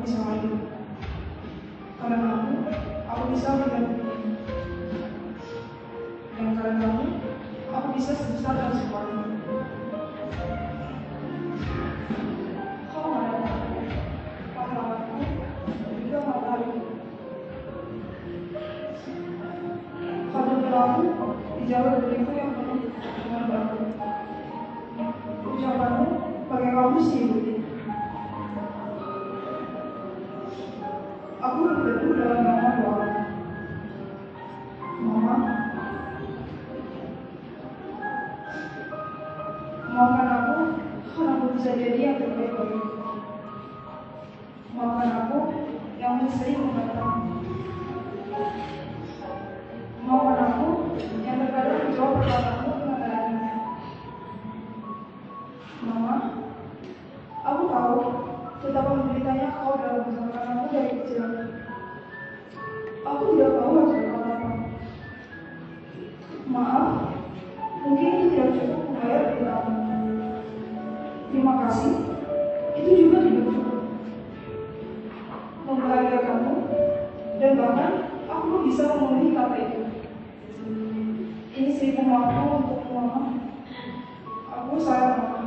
bisa maju. Karena aku bisa melihat bumi. Dan karena aku bisa sebesar dan sekuatnya. Kau adalah pahlawanku juga matahari. Kau berlaku di jalur diriku yang penuh dengan batu. Ucapanmu pakai kamu sih. Aku berteduh dalam nama doa. Mama, maafkan aku karena aku bisa jadi yang terbaik bagimu. Maafkan aku yang sering mengatakan. Maafkan aku yang terkadang menjawab perkataanmu dengan adanya. Mama, aku tahu betapa menderitanya kau dalam membesarkan aku dari kecil. Aku tidak tahu harus berkata apa. Maaf, mungkin itu tidak cukup membayar dendam. Terima kasih, itu juga tidak cukup membahagiakanmu, dan bahkan aku bisa memenuhi kata itu. Ini 1000 maafku untuk Mama. Aku sayang Mama.